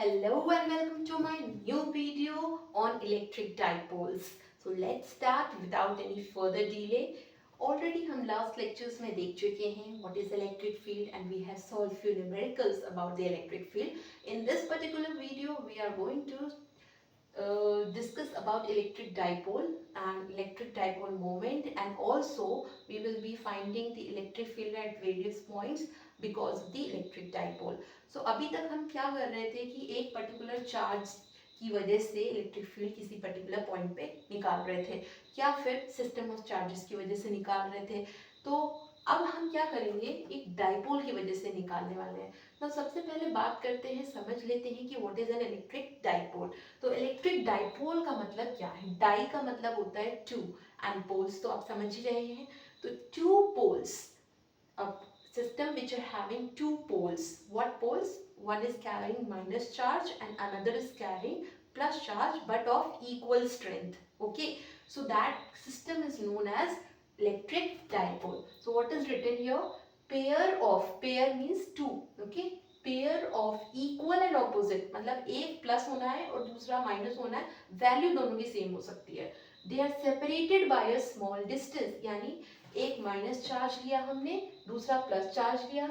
Hello and welcome to my new video on electric dipoles. So let's start without any further delay. Already हम last lectures में देख चुके हैं what is electric field and we have solved few numericals about the electric field. In this particular video we are going to discuss about electric dipole and electric dipole moment, and also we will be finding the electric field at various points because of the electric dipole. So अभी तक हम क्या कर रहे थे कि एक particular charge की वजह से इलेक्ट्रिक फील्ड किसी पर्टिकुलर पॉइंट पे निकाल रहे थे या फिर सिस्टम ऑफ चार्जेस की वजह से निकाल रहे थे। तो अब हम क्या करेंगे, एक डाइपोल की वजह से निकालने वाले हैं। तो सबसे पहले बात करते हैं, समझ लेते हैं कि what is an electric dipole. तो इलेक्ट्रिक डाइपोल का मतलब क्या है? डाई का मतलब होता है टू एंड पोल्स तो आप समझ ही रहे हैं। तो टू पोल्स, अब system which are having two poles. What poles? One is carrying minus charge and another is carrying plus charge but of equal strength. Okay, so that system is known as electric dipole. So what is written here? Pair means two. Okay, pair of equal and opposite, मतलब एक plus होना है और दूसरा minus होना है, value दोनों की सेम हो सकती है। They are separated by a small distance, यानी एक माइनस चार्ज लिया हमने, दूसरा प्लस चार्ज लिया,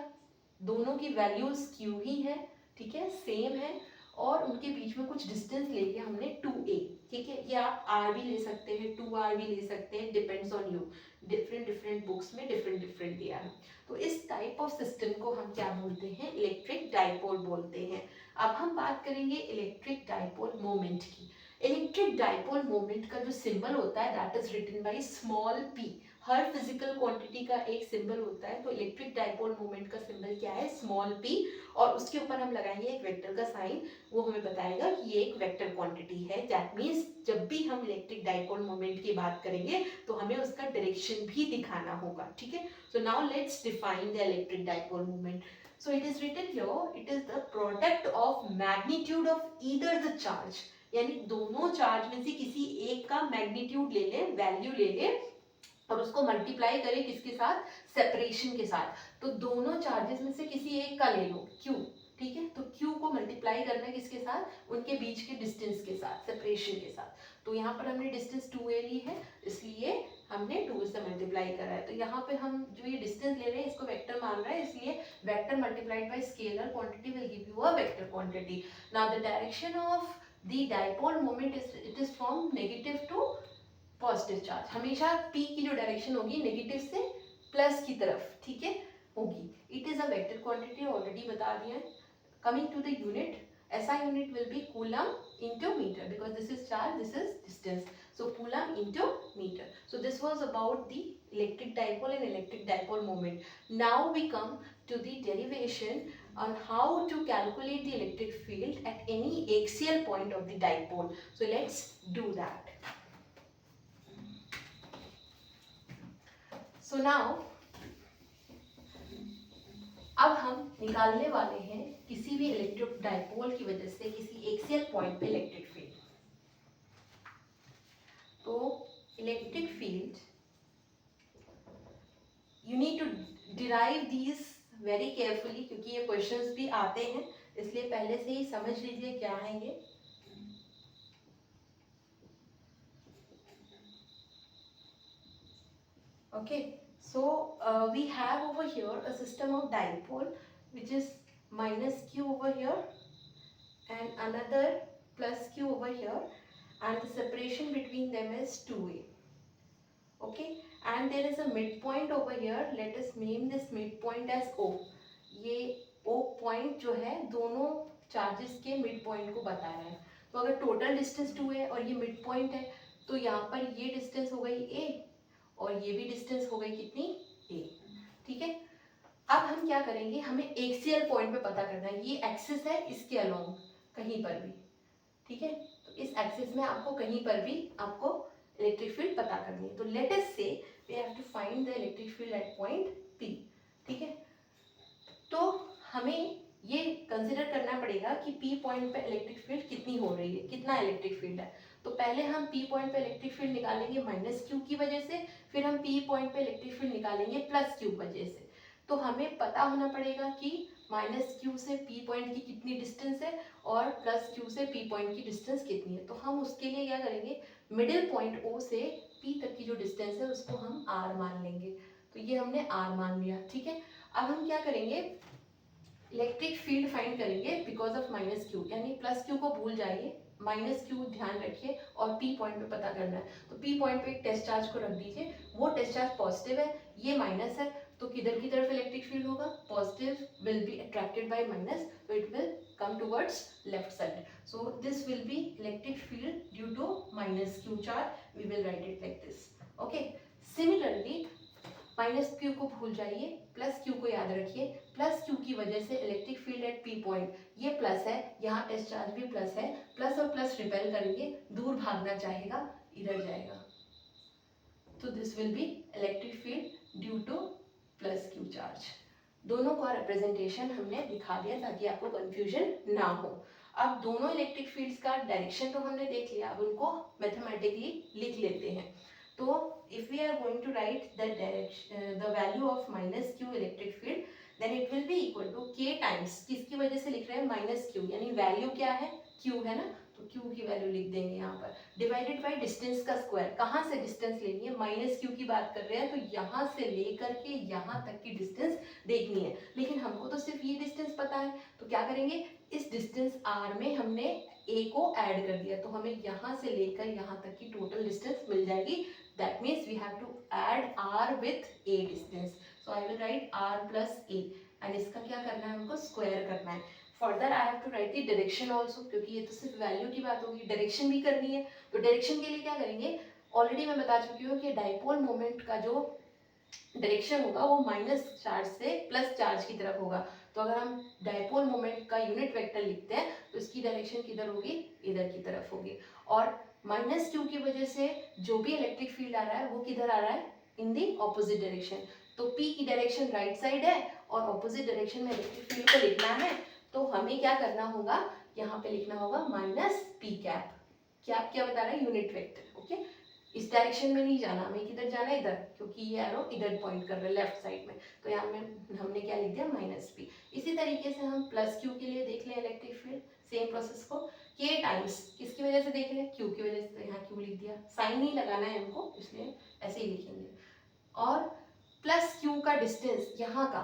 दोनों की वैल्यूज क्यू ही है, ठीक है, सेम है, और उनके बीच में कुछ डिस्टेंस लेके हमने 2a, ठीक है, ये आप r भी ले सकते हैं, 2r भी ले सकते हैं, depends on you. Different books में डिफरेंट दिया है। तो इस टाइप ऑफ सिस्टम को हम क्या बोलते हैं? इलेक्ट्रिक डाइपोल बोलते हैं। अब हम बात करेंगे इलेक्ट्रिक डाइपोल मोमेंट की। इलेक्ट्रिक डाइपोल मोमेंट का जो सिंबल होता है that is written by small p। हर फिजिकल क्वांटिटी का एक सिंबल होता है, तो इलेक्ट्रिक डाइपोल मोमेंट का सिंबल क्या है? स्मॉल p, और उसके ऊपर हम लगाएंगे एक वेक्टर का साइन, वो हमें बताएगा कि ये एक वेक्टर क्वांटिटी है। दैट मींस जब भी हम इलेक्ट्रिक डाइपोल मोमेंट की बात करेंगे तो हमें उसका डायरेक्शन भी दिखाना होगा, ठीक है। So now let's define the electric dipole moment. So it is written here, it is the product of magnitude of either the charge, यानी दोनों चार्ज में से किसी एक का मैग्नीट्यूड ले ले, वैल्यू ले ले, और उसको मल्टीप्लाई करें किसके साथ? सेपरेशन के साथ। तो दोनों चार्जेस में से किसी एक का ले लो, Q, ठीक है। तो Q को मल्टीप्लाई करना है किसके साथ? उनके बीच के डिस्टेंस के साथ, सेपरेशन के साथ। तो यहाँ पर हमने डिस्टेंस 2a ली है, इसलिए हमने 2 से मल्टीप्लाई करा है। तो यहाँ पे हम जो ये डिस्टेंस ले रहे हैं इसको वेक्टर मान रहा है, इसलिए vector multiplied by scalar quantity will give you a vector quantity. Now the direction of the dipole moment is from negative to positive charge. हमेशा p की जो डायरेक्शन होगी नेगेटिव से प्लस की तरफ, ठीक है, होगी। It is a vector quantity, already बता दिया है। Coming to the unit, SI unit will be coulomb into meter because this is charge, this is distance. So coulomb into meter. So this was about the electric dipole and electric dipole moment. Now we come to the derivation on how to calculate the electric field at any axial point of the dipole. So let's do that. So now अब हम निकालने वाले हैं किसी भी electric dipole की वजह से किसी एक्सियल पॉइंट पे इलेक्ट्रिक फील्ड। तो electric field you need to derive these very carefully, क्योंकि ये क्वेश्चंस भी आते हैं, इसलिए पहले से ही समझ लीजिए क्या है ये। Okay, so we have over here a system of dipole which is minus q over here and another plus q over here, and the separation between them is 2a. Okay, and there is a midpoint over here. Let us name this midpoint as O. ये O point जो है दोनों charges के mid point को बता रहा है। तो अगर टोटल डिस्टेंस 2 है और ये मिड पॉइंट है, तो यहाँ पर ये डिस्टेंस हो गई a और ये भी डिस्टेंस हो गई कितनी? a, ठीक है। अब हम क्या करेंगे, हमें एक्सियल पॉइंट पे पता करना है। ये एक्सिस है, इसके अलोंग कहीं पर भी, ठीक है। तो इस एक्सिस में आपको कहीं पर भी आपको इलेक्ट्रिक फील्ड पता करनी है। तो let us say we have to find the electric field at point P, ठीक है। तो हमें ये कंसिडर करना पड़ेगा कि P पॉइंट पे इलेक्ट्रिक फील्ड कितनी हो रही है, कितना इलेक्ट्रिक फील्ड है। तो पहले हम P पॉइंट पे इलेक्ट्रिक फील्ड निकालेंगे माइनस Q की वजह से, फिर हम P पॉइंट पे इलेक्ट्रिक फील्ड निकालेंगे प्लस Q वजह से। तो हमें पता होना पड़ेगा कि माइनस क्यू से पी पॉइंट की कितनी डिस्टेंस है और प्लस क्यू से पी पॉइंट की डिस्टेंस कितनी है। तो हम उसके लिए क्या करेंगे, मिडिल पॉइंट ओ से पी तक की जो डिस्टेंस है उसको हम आर मान लेंगे। तो ये हमने आर मान लिया, ठीक है। अब हम क्या करेंगे, इलेक्ट्रिक फील्ड फाइंड करेंगे बिकॉज ऑफ माइनस क्यू, यानी प्लस क्यू को भूल जाइए, माइनस क्यू ध्यान रखिए और पी पॉइंट पे पता करना है। तो पी पॉइंट पे एक टेस्ट चार्ज को रख दीजिए, वो टेस्ट चार्ज पॉजिटिव है, ये माइनस है, तो किधर की तरफ इलेक्ट्रिक फील्ड होगा, positive will be attracted by minus, तो it will come towards left side. So this will be electric field due to minus q charge. We will write it like this. Okay. Similarly, minus Q को भूल जाइए, plus Q को याद रखिए। Plus Q की वजह से electric field at P point, ये प्लस है, यहाँ टेस्ट चार्ज भी प्लस है, प्लस और प्लस रिपेल करेंगे, दूर भागना चाहेगा, इधर जाएगा। तो this will B electric field due two plus Q charge. दोनों का रिप्रेजेंटेशन हमने दिखा दिया ताकि आपको कंफ्यूजन ना हो। अब दोनों इलेक्ट्रिक फील्ड्स का डायरेक्शन तो हमने देख लिया, अब उनको मैथमेटिकली लिख लेते हैं। तो if we are going to write the direction, the value of minus q electric field, then it will be equal to k times, किसकी वजह से लिख रहे हैं, माइनस q, यानी वैल्यू क्या है, q है ना, तो q की वैल्यू लिख देंगे यहाँ पर, डिवाइडेड बाय डिस्टेंस का स्क्वायर। कहाँ से डिस्टेंस लेनी है, माइनस q की बात कर रहे हैं, तो यहाँ से लेकर के यहाँ तक की डिस्टेंस देखनी है, लेकिन हमको तो सिर्फ ये डिस्टेंस पता है, तो क्या करेंगे, इस डिस्टेंस r में हमने a को ऐड कर दिया, तो हमें यहाँ से लेकर यहाँ तक की टोटल डिस्टेंस मिल जाएगी। That means we have to add r with a distance. So I will write r plus a and इसका क्या करना है, हमको स्क्वायर करना है। Further I have to write the direction also, क्योंकि ये तो सिर्फ वैल्यू की बात होगी, डायरेक्शन भी करनी है। तो डायरेक्शन के लिए क्या करेंगे, ऑलरेडी मैं बता चुकी हूँ कि डाइपोल मोमेंट का जो डायरेक्शन होगा वो माइनस चार्ज से प्लस चार्ज की तरफ होगा। तो अगर हम डाइपोल मोमेंट का यूनिट वेक्टर लिखते हैं तो इसकी डायरेक्शन किधर होगी, इधर की तरफ होगी। और माइनस क्यू की वजह से जो भी इलेक्ट्रिक फील्ड आ रहा है वो किधर आ रहा है, इन दी ऑपोजिट डायरेक्शन। तो पी की डायरेक्शन राइट साइड है और ऑपोजिट डायरेक्शन में इलेक्ट्रिक फील्ड को लिखना है, तो हमें क्या करना होगा, यहाँ पे लिखना होगा माइनस पी कैप। क्या बता रहा है, यूनिट वेक्टर। ओके, इस डायरेक्शन में नहीं जाना, हमें किधर जाना है, इधर, क्योंकि ये एरो इधर पॉइंट कर रहा है लेफ्ट साइड में, तो यहाँ में हमने क्या लिख दिया, माइनस पी। इसी तरीके से हम प्लस क्यू के लिए देख लें इलेक्ट्रिक फील्ड, सेम प्रोसेस को, के टाइम्स किसकी वजह से देख रहे हैं, क्यू की वजह से, तो यहाँ क्यू लिख दिया, साइन नहीं लगाना है हमको, इसलिए ऐसे ही लिखेंगे। और प्लस क्यू का डिस्टेंस यहाँ का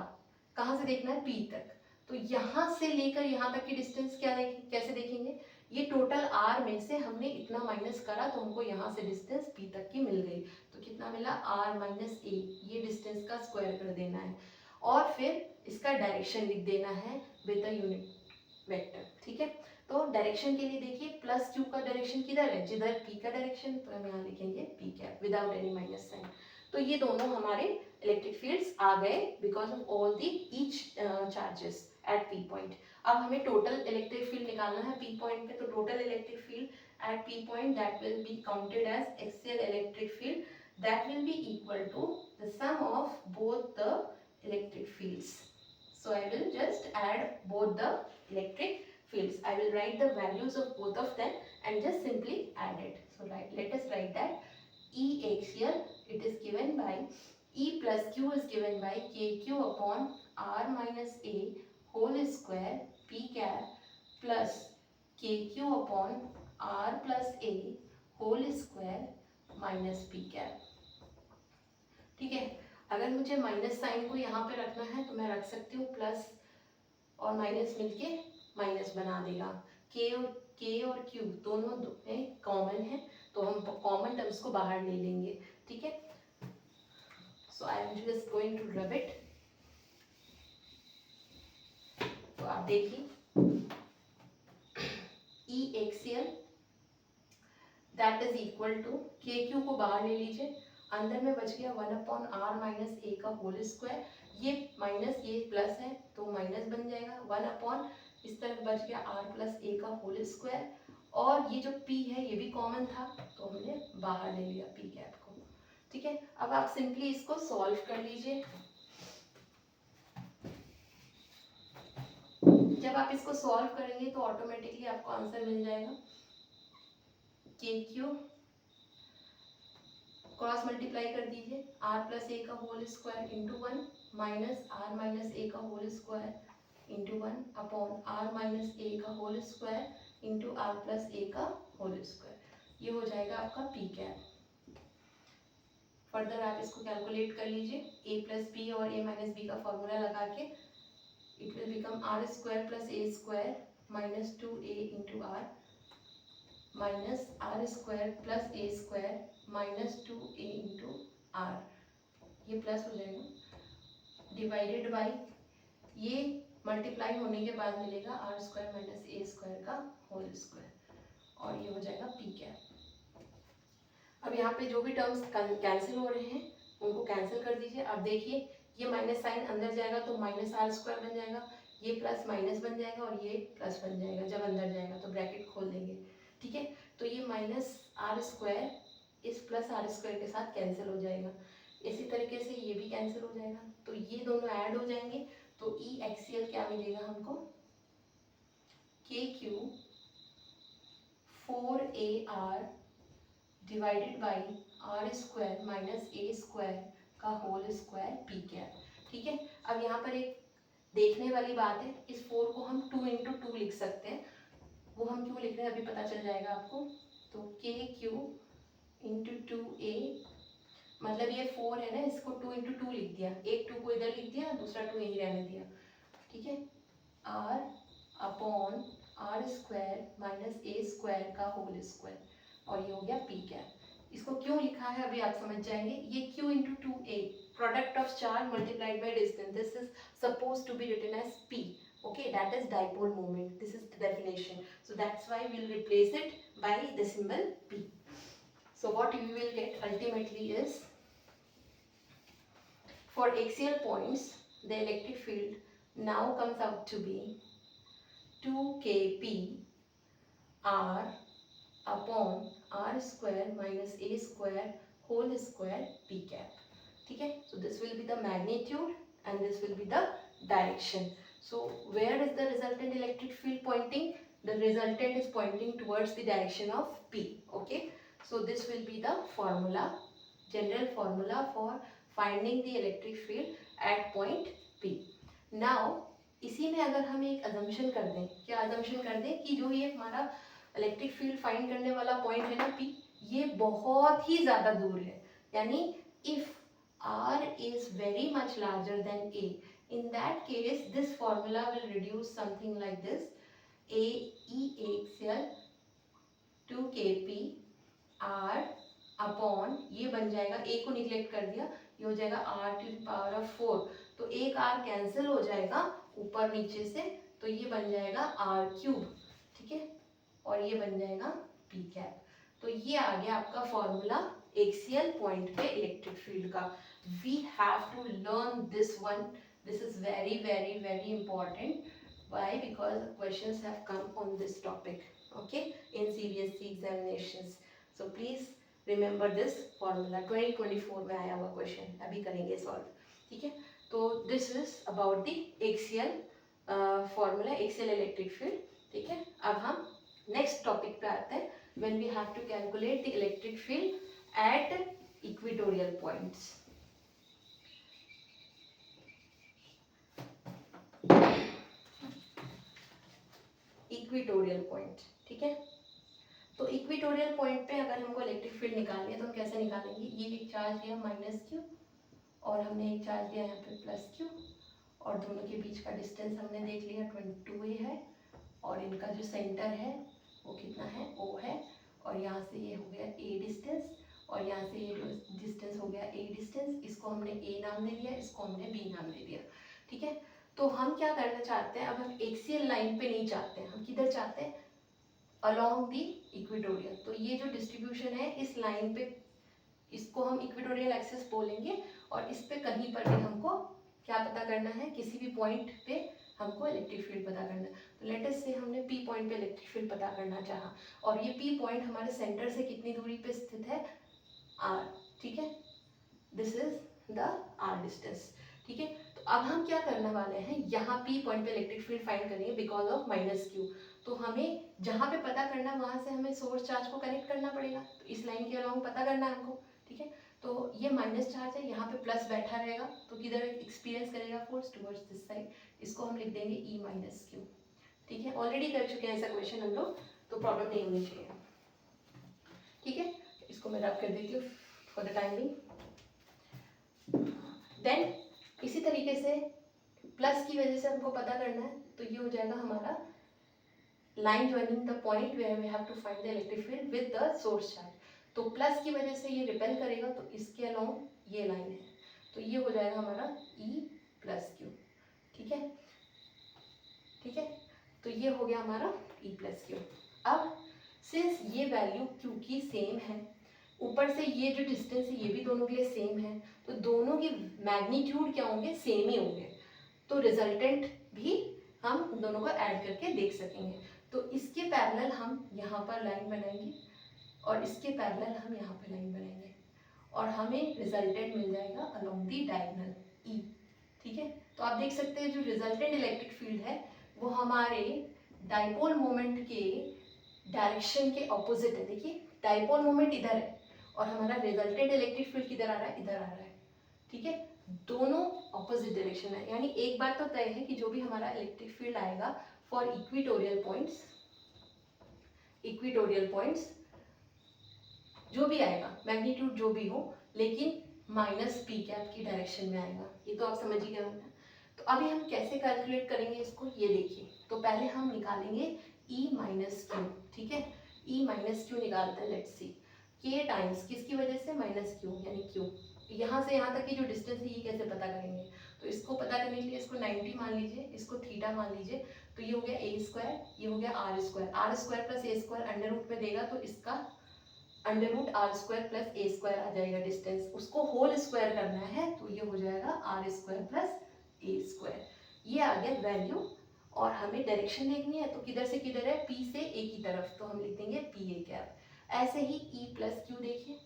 कहाँ से देखना है, पी तक, तो यहाँ से लेकर यहाँ तक की डिस्टेंस क्या कैसे देखेंगे, ये टोटल r में से हमने इतना माइनस करा तो हमको यहाँ से डिस्टेंस p तक की मिल गई, तो कितना मिला, r माइनस a, ये डिस्टेंस का स्क्वायर कर देना है और फिर इसका डायरेक्शन लिख देना है विद द यूनिट वेक्टर। ठीक है, तो डायरेक्शन के लिए देखिए प्लस क्यू का डायरेक्शन किधर है, जिधर p का डायरेक्शन, तो हम यहाँ लिखेंगे p cap without any minus sign. तो ये दोनों हमारे इलेक्ट्रिक फील्ड्स आ गए because of all the each charges at P point. अब हमें टोटल इलेक्ट्रिक फील्ड निकालना है पी पॉइंट पे, तो total electric field at P point that will be counted as axial electric field that will be equal to the sum of both the electric fields. So I will just add both the electric fields. I will write the values of both of them and just simply add it. So let us write that E axial, it is given by E plus Q is given by KQ upon R minus A whole square P cap plus KQ upon R plus A whole square minus P cap. ठीक है, अगर मुझे minus sign को यहाँ पे रखना है तो मैं रख सकती हूँ, प्लस और माइनस मिलके माइनस बना देगा। के और क्यू दोनों कॉमन है, तो हम कॉमन टर्म्स को बाहर ले लेंगे। ठीक है, so I am just going to rub it. तो आप देखिए E axial that is equal to, K Q को बाहर ले लीजिए, अंदर में बच गया 1/r माइनस ए का होल स्क्वायर, ये माइनस ये प्लस है तो माइनस बन जाएगा, 1/, इस तरफ बच गया r प्लस ए का होल स्क्वायर, और ये जो p है ये भी कॉमन था तो हमने बाहर ले लिया p कैप को। ठीक है, अब आप सिंपली इसको सॉल्व कर लीजिए। जब आप इसको सॉल्व करेंगे तो ऑटोमेटिकली आपको आंसर मिल जाएगा, के क्यू क्रॉस मल्टीप्लाई कर दीजिए, r प्लस ए का whole square into 1 minus R minus A का whole square into 1 upon R minus A का whole square into R plus A का होल स्क्वायर। ये हो जाएगा आपका पी कैप। फर्दर आप इसको कैलकुलेट कर लीजिए, ए प्लस बी और ए माइनस बी का फॉर्मूला लगा के it will become R square plus A square minus 2a into R minus R square plus A square minus 2a into R, ये plus हो जाएगा डिवाइडेड बाई ये multiply होने के बाद मिलेगा R square minus A square का whole square और ये हो जाएगा पी कैप। अब यहाँ पे जो भी टर्म्स कैंसिल हो रहे हैं उनको कैंसिल कर दीजिए। अब देखिए ये माइनस साइन अंदर जाएगा तो माइनस आर स्क्वायर बन जाएगा, ये प्लस माइनस बन जाएगा और ये प्लस बन जाएगा जब अंदर जाएगा तो ब्रैकेट खोल देंगे, ठीक है। तो ये माइनस आर स्क्वायर इस प्लस आर स्क्वायर के साथ कैंसिल हो जाएगा, इसी तरीके से ये भी कैंसिल हो जाएगा तो ये दोनों ऐड हो जाएंगे तो ई एक्सियल क्या मिलेगा हमको, K Q 4AR divided by R square minus A square का होल स्क्वायर पी कैप, ठीक है। अब यहाँ पर एक देखने वाली बात है, इस 4 को हम 2 इंटू 2 लिख सकते हैं, वो हम क्यों लिख रहे हैं अभी पता चल जाएगा आपको। तो के क्यू इंटू 2a मतलब ये 4 है ना, इसको 2 इंटू 2 लिख दिया, एक 2 को इधर लिख दिया दूसरा 2 यहीं रहने दिया, ठीक है। R upon R square minus A square का होल स्क्वायर और ये हो गया पी कैप। इसको क्यों लिखा है अभी आप समझ जाएंगे। ये q into 2a product of charge multiplied by distance, this is suppose to be written as p, okay, that is dipole moment, this is the definition, so that's why we'll replace it by the symbol p. So what you will get ultimately is for axial points the electric field now comes out to be 2kp r upon R square minus A square whole square P cap, ठीक है। So this will be the magnitude and this will be the direction. So where is the resultant electric field pointing, the resultant is pointing towards the direction of P, okay. So this will be the formula, general formula for finding the electric field at point P. Now इसी में अगर हम एक assumption कर दें, क्या assumption कर दें कि जो ये हमारा इलेक्ट्रिक फील्ड फाइंड करने वाला पॉइंट है ना P, ये बहुत ही ज़्यादा दूर है, यानी if R is very much larger than A, in that case this formula will reduce something like this, A E axial 2kp R upon ये बन जाएगा, A को निगलेक्ट कर दिया, ये हो जाएगा R to the power of 4, तो एक R कैंसिल हो जाएगा ऊपर नीचे से, तो ये बन जाएगा R क्यूब, ठीक है, और ये बन जाएगा पी कैप। तो ये आ गया आपका फॉर्मूला एक्सियल पॉइंट पे इलेक्ट्रिक फील्ड का। We have to learn this one, this is very very very important. Why? Because questions have come on this topic, okay, in CBSE examinations. So please remember this formula, 2024 में आया हुआ question, अभी करेंगे solve, ठीक है। तो this is about the axial formula, axial electric field, ठीक है। अब हम नेक्स्ट टॉपिक पे आते हैं, when we have to calculate the electric field at equatorial points. Equatorial point, ठीक है। तो इक्वेटोरियल पॉइंट पे अगर हमको इलेक्ट्रिक फील्ड निकालनी है तो हम कैसे निकालेंगे, ये एक चार्ज लिया माइनस क्यू और हमने एक चार्ज लिया यहाँ पे प्लस क्यू, और दोनों के बीच का डिस्टेंस हमने देख लिया 22a है, और इनका जो सेंटर है वो कितना है, O है, और यहाँ से ये हो गया A डिस्टेंस, और यहाँ से ये डिस्टेंस हो गया A डिस्टेंस, इसको हमने A नाम दे दिया, इसको हमने B नाम दे दिया, ठीक है। तो हम क्या करना चाहते हैं, अब हम एक्सियल लाइन पे नहीं चाहते हैं, हम किधर चाहते हैं, अलोंग दी इक्वेटोरियल। तो ये जो डिस्ट्रीब्यूशन है इस लाइन पे, इसको हम इक्वेटोरियल एक्सिस बोलेंगे, और इस पे कहीं पर भी हमको क्या पता करना है, किसी भी पॉइंट पे हमको इलेक्ट्रिक फील्ड पता करना है। तो लेट अस से हमने P पॉइंट पे इलेक्ट्रिक फील्ड पता करना चाहा, और ये P पॉइंट हमारे सेंटर से कितनी दूरी पे स्थित है, R, ठीक है, this is the R distance, ठीक है। तो अब हम क्या करने वाले हैं, यहाँ P पॉइंट पे इलेक्ट्रिक फील्ड फाइंड करेंगे बिकॉज ऑफ माइनस क्यू। तो हमें जहाँ पे पता करना वहाँ से हमें सोर्स चार्ज को कनेक्ट करना पड़ेगा, तो इस लाइन के अलोंग पता करना है हमको, ठीक है। तो ये माइनस चार्ज है, यहाँ पे प्लस बैठा रहेगा तो किधर एक्सपीरियंस करेगा फोर्स टुवर्ड्स दिस साइड, इसको हम लिख देंगे ई माइनस क्यू। ठीक है, ऑलरेडी कर चुके हैं ऐसा क्वेश्चन हम लोग, तो प्रॉब्लम नहीं होनी चाहिए। ठीक है, इसको मैं रब कर देती हूँ फॉर द टाइम बिंग। देन इसी तरीके से प्लस की वजह से हमको पता करना है, तो ये हो जाएगा हमारा line joining the point where we have to find the electric field with the source charge. तो प्लस की वजह से ये रिपेल करेगा, तो इसके अलोंग ये लाइन है, तो ये हो जाएगा हमारा ई प्लस क्यू। ठीक है, ठीक है, तो ये हो गया हमारा ई प्लस क्यू। अब सिंस ये वैल्यू क्यू की सेम है, ऊपर से ये जो डिस्टेंस है ये भी दोनों के लिए सेम है, तो दोनों के मैग्नीट्यूड क्या होंगे, सेम ही होंगे, तो रिजल्टेंट भी हम उन दोनों को ऐड करके देख सकेंगे। तो इसके पैरेलल हम यहाँ पर लाइन बनाएंगे और इसके पैरेलल हम यहाँ पर लाइन बनाएंगे और हमें रिजल्टेंट मिल जाएगा अलोंग दी डायगोनल ई। ठीक है, तो आप देख सकते हैं जो रिजल्टेंट इलेक्ट्रिक फील्ड है वो हमारे डाइपोल मोमेंट के डायरेक्शन के ऑपोजिट है। देखिए डाइपोल मोमेंट इधर है और हमारा रिजल्टेंट इलेक्ट्रिक फील्ड किधर आ रहा है, इधर आ रहा है। ठीक है, दोनों ऑपोजिट डायरेक्शन है, यानी एक बात तो तय है कि जो भी हमारा इलेक्ट्रिक फील्ड आएगा फॉर इक्वेटोरियल पॉइंट्स जो भी आएगा, मैग्नीट्यूड जो भी हो, लेकिन माइनस पी कैप की डायरेक्शन में आएगा। ये तो आप समझ ही गए होंगे। तो अभी हम कैसे कैलकुलेट करेंगे इसको, ये देखिए। तो पहले हम निकालेंगे ई माइनस क्यू। ठीक है, ई माइनस क्यू निकालते हैं, लेट्स सी। के टाइम्स किसकी वजह से, माइनस क्यू, यानी क्यू। यहाँ से यहाँ तक की जो डिस्टेंस है ये कैसे पता करेंगे, तो इसको पता करने के लिए इसको 90 मान लीजिए, इसको थीटा मान लीजिए, तो ये हो गया ए स्क्वायर, ये हो गया R square. R square plus A square under root में देगा तो इसका under root R square plus A square आ जाएगा डिस्टेंस, उसको होल स्क्वायर करना है तो ये हो जाएगा R square plus A square. ये आ गया वैल्यू, और हमें डायरेक्शन देखनी है तो किधर से किधर है, पी से ए की तरफ, तो हम लिख देंगे पी ए कैप। ऐसे ही ई प्लस क्यू देखिए,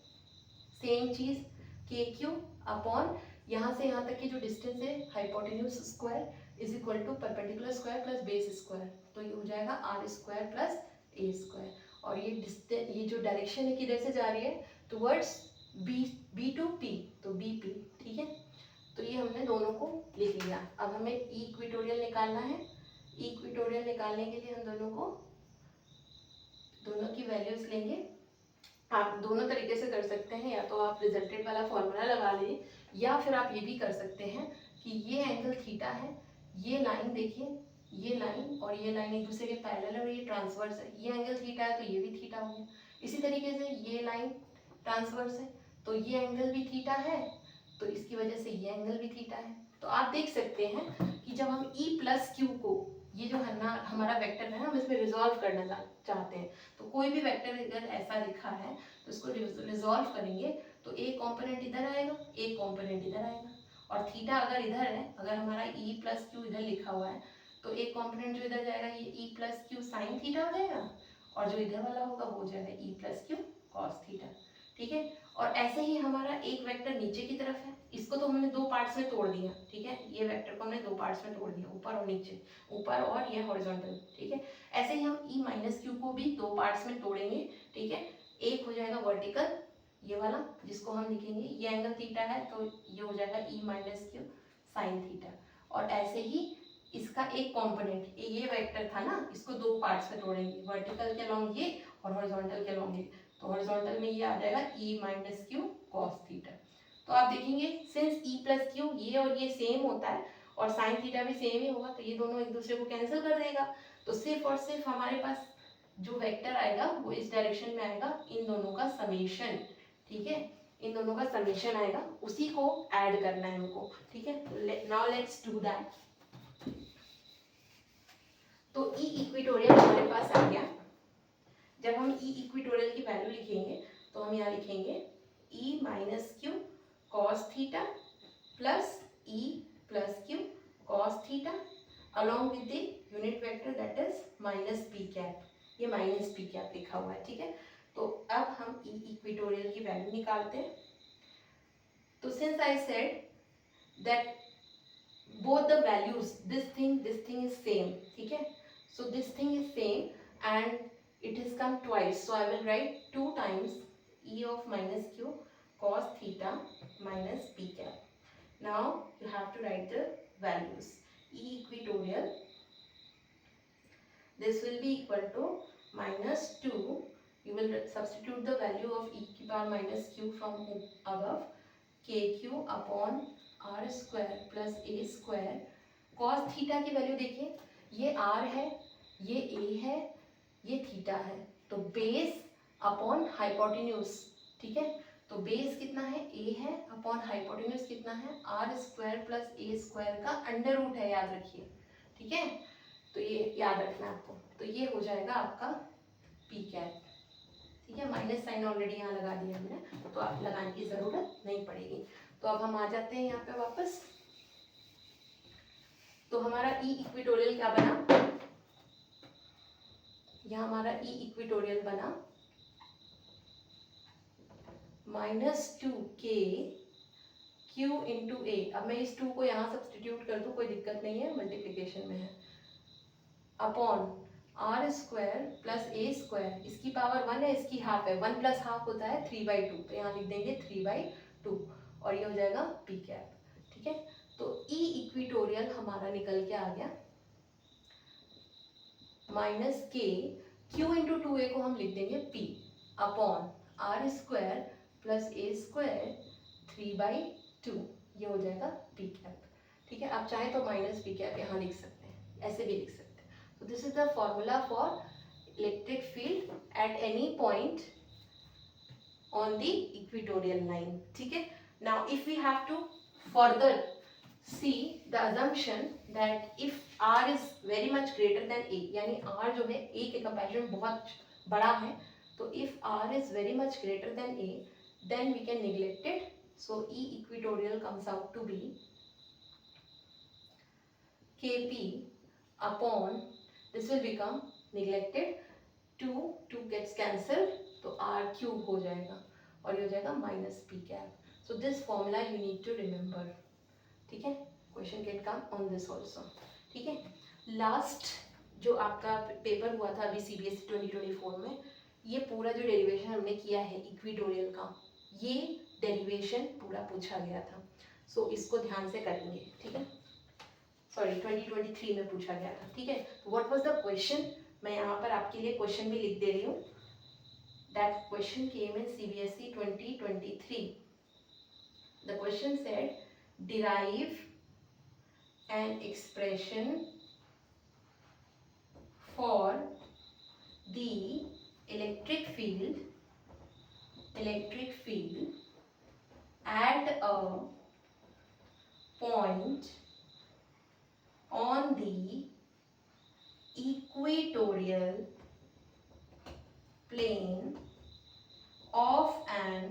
सेम चीज, के क्यू अपॉन यहाँ से यहाँ तक की जो डिस्टेंस है hypotenuse square is equal to perpendicular square plus base square, तो ये हो जाएगा R square plus A square. और ये डिस्टेंस, ये जो डायरेक्शन है किधर से जा रही है, टुवर्ड्स बी टू पी, तो बी पी। ठीक है, तो ये हमने दोनों को लिख लिया। अब हमें इक्वेटोरियल निकालना है। इक्वेटोरियल निकालने के लिए हम दोनों की वैल्यूज लेंगे। आप दोनों तरीके से कर सकते हैं, या तो आप रिजल्टेंट वाला फॉर्मूला लगा लें, या फिर आप ये भी कर सकते हैं कि ये एंगल थीटा है, ये लाइन देखिए, ये लाइन और ये लाइन एक दूसरे के पैरेलल है और ये ट्रांसवर्स है, ये एंगल थीटा है तो ये भी थीटा हो गया। इसी तरीके से ये लाइन ट्रांसवर्स है तो ये एंगल भी थीटा है, तो इसकी वजह से ये एंगल भी थीटा है। तो आप देख सकते हैं कि जब हम ई प्लस क्यू को, ये जो है ना हमारा वेक्टर है, हम इसमें रिजॉल्व करना चाहते हैं, तो कोई भी वेक्टर अगर ऐसा लिखा है तो इसको रिजॉल्व करेंगे तो एक कॉम्पोनेंट इधर आएगा, एक कॉम्पोनेंट इधर आएगा, और थीटा अगर इधर है, अगर हमारा ई प्लस क्यू इधर लिखा हुआ है तो एक कॉम्पोनेंट जो इधर जाएगा ये ई प्लस क्यू साइन थीटा हो जाएगा, और जो इधर वाला होगा वो हो जाएगा ई प्लस क्यू कॉस थीटा। ठीक है, और ऐसे ही हमारा एक वेक्टर नीचे की तरफ है, इसको तो हमने दो पार्ट्स में तोड़ दिया। ठीक है, ये वेक्टर को हमने दो पार्ट्स में तोड़ दिया, ऊपर और नीचे, ऊपर और ये हॉरिजॉन्टल। ठीक है, ऐसे ही हम ई माइनस क्यू को भी दो पार्ट्स में तोड़ेंगे। ठीक है, एक हो जाएगा वर्टिकल, ये वाला जिसको हम लिखेंगे, ये एंगल थीटा है तो ये हो जाएगा ई माइनस क्यू साइन थीटा, और ऐसे ही इसका एक कंपोनेंट, ये वेक्टर था ना, इसको दो पार्ट्स में तोड़ेंगे, वर्टिकल के अलोंग ये और हॉरिजॉन्टल के अलोंग ये, तो हॉरिजॉन्टल में ये आ जाएगा ई माइनस क्यू कॉस थीटा। तो आप देखेंगे सिंस ई प्लस क्यू ये और ये सेम होता है और साइन थीटा भी सेम ही होगा, तो ये दोनों एक दूसरे को कैंसिल कर देगा, तो सिर्फ और सिर्फ हमारे पास जो वेक्टर आएगा वो इस डायरेक्शन में आएगा, इन दोनों का समेशन। ठीक है, इन दोनों का समेशन आएगा, उसी को ऐड करना है हमको। ठीक है, नाउ लेट्स डू दैट। तो ई इक्वेटोरियल हमारे पास आ गया। जब हम ई इक्वेटोरियल की वैल्यू लिखेंगे तो हम यहाँ लिखेंगे E minus Q cos theta plus E plus Q cos theta along with the unit vector that is minus P cap, ये माइनस पी कैप लिखा हुआ है। ठीक है, तो अब हम ई इक्वेटोरियल की वैल्यू निकालते हैं। तो since I said that both the values, this thing is same, ठीक है, so this thing is same and it has come twice, so I will write 2 times e of minus q cos theta minus p cap. Now you have to write the values. E equatorial, this will be equal to minus 2. You will substitute the value of e की power minus q from above, kq upon r square plus a square. cos theta की value देखिए, ये r है, ये a है, ये theta है, तो बेस अपॉन हाइपोटेन्यूज, ठीक है. तो बेस कितना है, a है, अपॉन हाइपोटेन्यूज कितना है, r square plus a square का अंडर रूट है, याद रखिए, ठीक है. तो ये याद रखना है आपको. तो ये हो जाएगा आपका पी कैप, ठीक है. माइनस साइन ऑलरेडी यहाँ लगा दिया हमने, तो आप लगाने की जरूरत नहीं पड़ेगी. तो अब हम आ जाते हैं यहाँ पे वापस. तो हमारा ई इक्विटोरियल क्या बना, यहाँ हमारा ई इक्विटोरियल बना -2k q इंटू ए. अब मैं इस 2 को यहाँ सब्सटीट्यूट कर दूँ, कोई दिक्कत नहीं है, मल्टीप्लिकेशन में है, upon R square plus A square. इसकी पावर 1 है, इसकी हाफ है, 1 प्लस हाफ होता है 3/2, तो यहाँ लिख देंगे 3/2 और ये हो जाएगा पी कैप, ठीक है. तो ई इक्विटोरियल हमारा निकल के आ गया -k q इंटू 2a को हम लिख देंगे p upon R square plus A square 3/2, ये हो जाएगा पी कैप, ठीक है. आप चाहें तो माइनस पी कैप यहाँ लिख सकते हैं, ऐसे भी लिख सकते हैं. So this is the formula for electric field at any point on the equatorial line, ठीक है. Now if we have to further see the assumption that if r is very much greater than a, यानी r जो है a के comparison में बहुत बड़ा है, तो if r is very much greater than a, then we can neglect it. So E equatorial comes out to be kp upon, this will become neglected, 2 gets cancelled, तो r cube हो जाएगा और ये हो जाएगा minus P cap. So this formula you need to remember, ठीक है. Question can come on this also, ठीक है. लास्ट जो आपका पेपर हुआ था अभी CBSE 2024 में, ये पूरा जो डेरिवेशन हमने किया है इक्विटोरियल का, ये डेरिवेशन पूरा पूछा गया था. सो इसको ध्यान से करेंगे, ठीक है. सॉरी 2023 में पूछा गया था, ठीक है. व्हाट वाज द क्वेश्चन, मैं यहाँ पर आपके लिए क्वेश्चन भी लिख दे रही हूँ. That question came in CBSE 2023. The question said derive an expression for the electric field at a point on the equatorial plane of an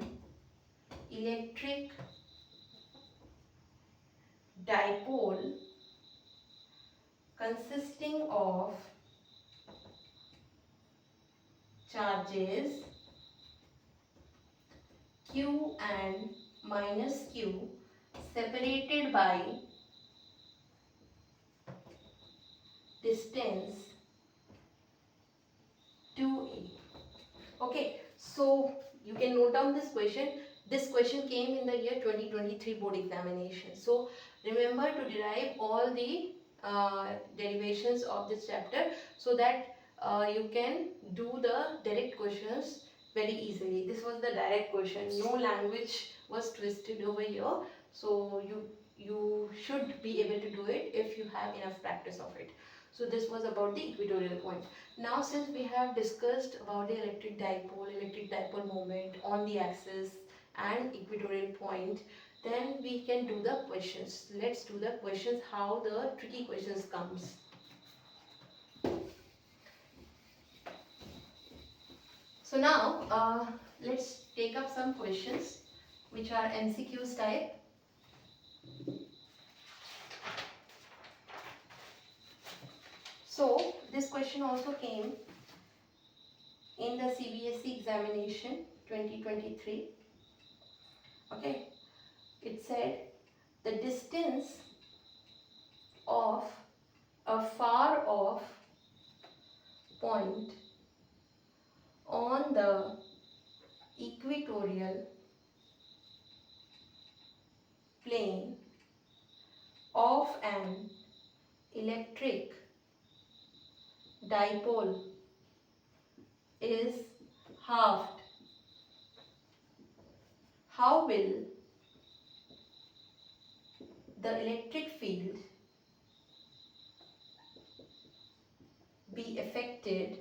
electric dipole consisting of charges q and minus q separated by distance 2a. Okay, so you can note down this question. This question came in the year 2023 board examination. So remember to derive all the derivations of this chapter so that you can do the direct questions very easily. This was the direct question. No language was twisted over here. So you should be able to do it if you have enough practice of it. So this was about the equatorial point. Now since we have discussed about the electric dipole moment on the axis and equatorial point, then we can do the questions. Let's do the questions, how the tricky questions comes. So now let's take up some questions which are MCQs type. So this question also came in the CBSE examination 2023. Okay, it said the distance of a far off point on the equatorial electric dipole is halved, how will the electric field be affected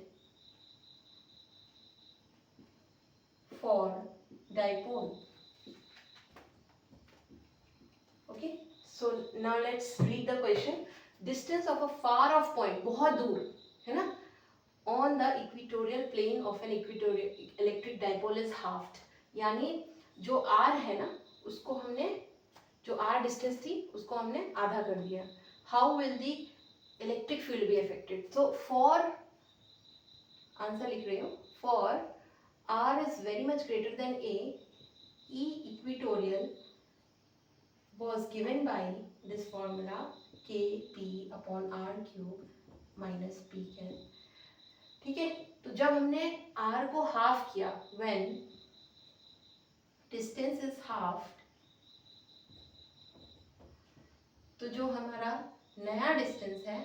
for dipole? Okay, so now let's read the question. Distance of a far off point, बहुत दूर है ना, on the equatorial plane of an equatorial electric dipole is halved. यानी जो r है ना, उसको हमने, जो r डिस्टेंस थी उसको हमने आधा कर दिया. How will the electric field be affected? So for answer लिख रही हूँ, for r is very much greater than a, E equatorial was given by this formula kp upon r cube minus p cap. ठीक है, तो जब हमने r को half किया, when distance is halved, तो जो हमारा नया डिस्टेंस है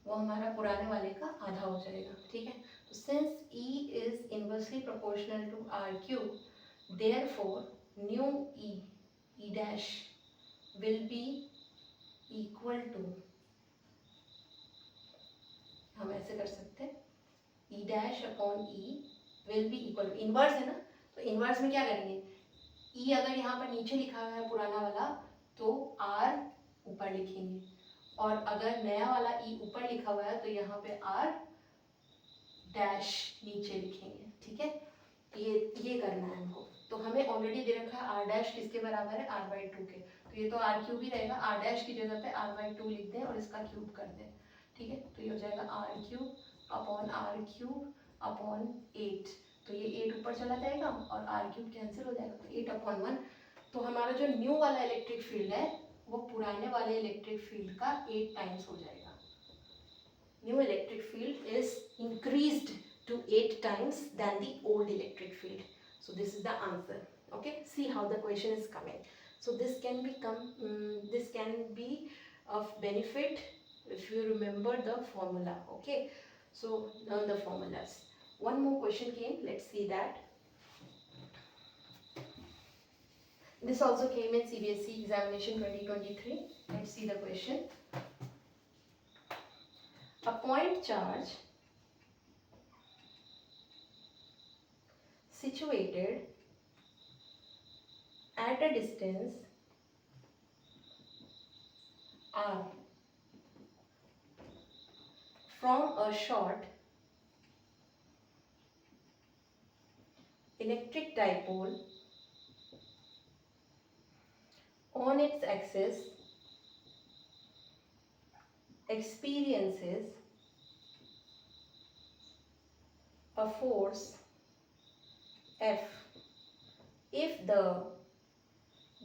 वो हमारा पुराने वाले का आधा हो जाएगा. ठीक है, तो since e is inversely proportional to r cube, therefore new e dash will be equal to, हम ऐसे कर सकते हैं, e dash upon e will be equal to, inverse है ना, तो इनवर्स में क्या करेंगे, e अगर यहाँ पर नीचे लिखा हुआ है पुराना वाला तो r ऊपर लिखेंगे, और अगर नया वाला e ऊपर लिखा हुआ है तो यहाँ पे r डैश नीचे लिखेंगे. ठीक है, ये करना है हमको. तो हमें ऑलरेडी दे रखा है r डैश किसके बराबर है, r/2 के, तो ये तो r क्यूब ही रहेगा, r डैश की जगह पे r/2 लिख दें और इसका क्यूब कर दें. ठीक है, तो ये हो जाएगा r cube upon r cube upon 8, तो ये 8 ऊपर चला जाएगा और r क्यूब कैंसिल हो जाएगा, तो 8/1. तो हमारा जो न्यू वाला इलेक्ट्रिक फील्ड है वो पुराने वाले इलेक्ट्रिक फील्ड का 8 टाइम्स हो जाएगा. New electric field is increased to 8 times than the old electric field. So this is the answer. Okay, see how the question is coming. So this can be of benefit if you remember the formula. Okay, so learn the formulas. One more question came, let's see that. This also came in CBSE examination 2023. Let's see the question. A point charge situated at a distance r from a short electric dipole on its axis experiences a force F if the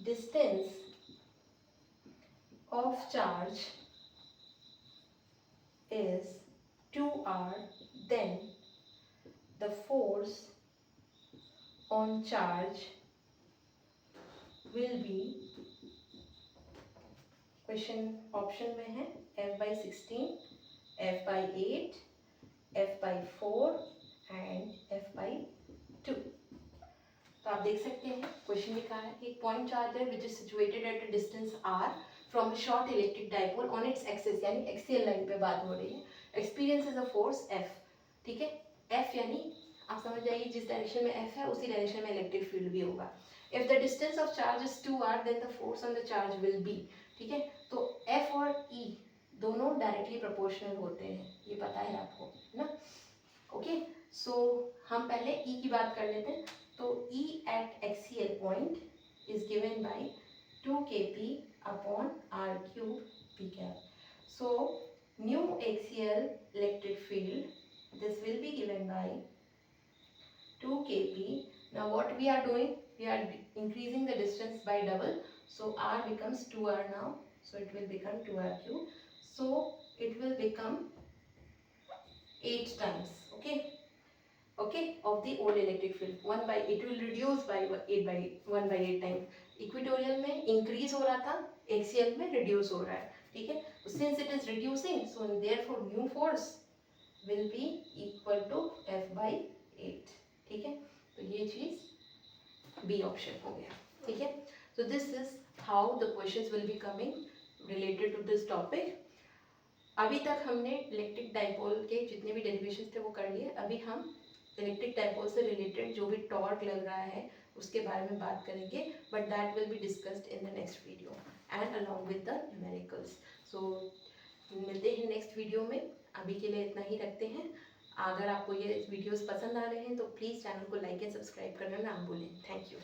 distance of charge is 2r, then the force on charge will be, question option में है F/16, F/8, F/4 and F/2. तो आप देख सकते हैं question लिखा है कि एक पॉइंट चार्ज है which is situated at a distance r from a short electric dipole on its axis, यानी एक्सियल लाइन पे बात हो रही है. Experience is a force F. ठीक है, F यानी आप समझ जाइए जिस डायरेक्शन में F है उसी डायरेक्शन में इलेक्ट्रिक फील्ड भी होगा. If the distance of charge is 2r then the force on the charge will be. ठीक है, तो F और E दोनों डायरेक्टली प्रोपोर्शनल होते हैं, ये पता है आपको, है ना. ओके, सो हम पहले E की बात कर लेते हैं. तो E at axial point is given by 2 kp upon r cube p cap. So new axial electric field, this will be given by 2 kp. Now what we are doing, we are increasing the distance by double, so r becomes 2r now, so it will become 2r cube, so it will become 8 times. Okay, of the old electric field. It will reduce by 1/8 times. Equatorial में increase हो रहा था, axial में reduce हो रहा है. ठीक है, Since it is reducing, so therefore new force will be equal to F by 8. ठीक है, तो ये चीज बी ऑप्शन हो गया. ठीक है, so this is how the questions will be coming related to this topic. अभी तक हमने इलेक्ट्रिक डाइपोल के जितने भी डेरिवेशंस थे वो कर लिए. अभी हम इलेक्ट्रिक डाइपोल से रिलेटेड जो भी टॉर्क लग रहा है उसके बारे में बात करेंगे, but that will be discussed in the next video and along with the numericals. So मिलते हैं नेक्स्ट वीडियो में. अभी के लिए इतना ही रखते हैं. अगर आपको ये वीडियोस पसंद आ रहे हैं तो प्लीज़ चैनल को लाइक एंड सब्सक्राइब करना ना भूलें. Thank you.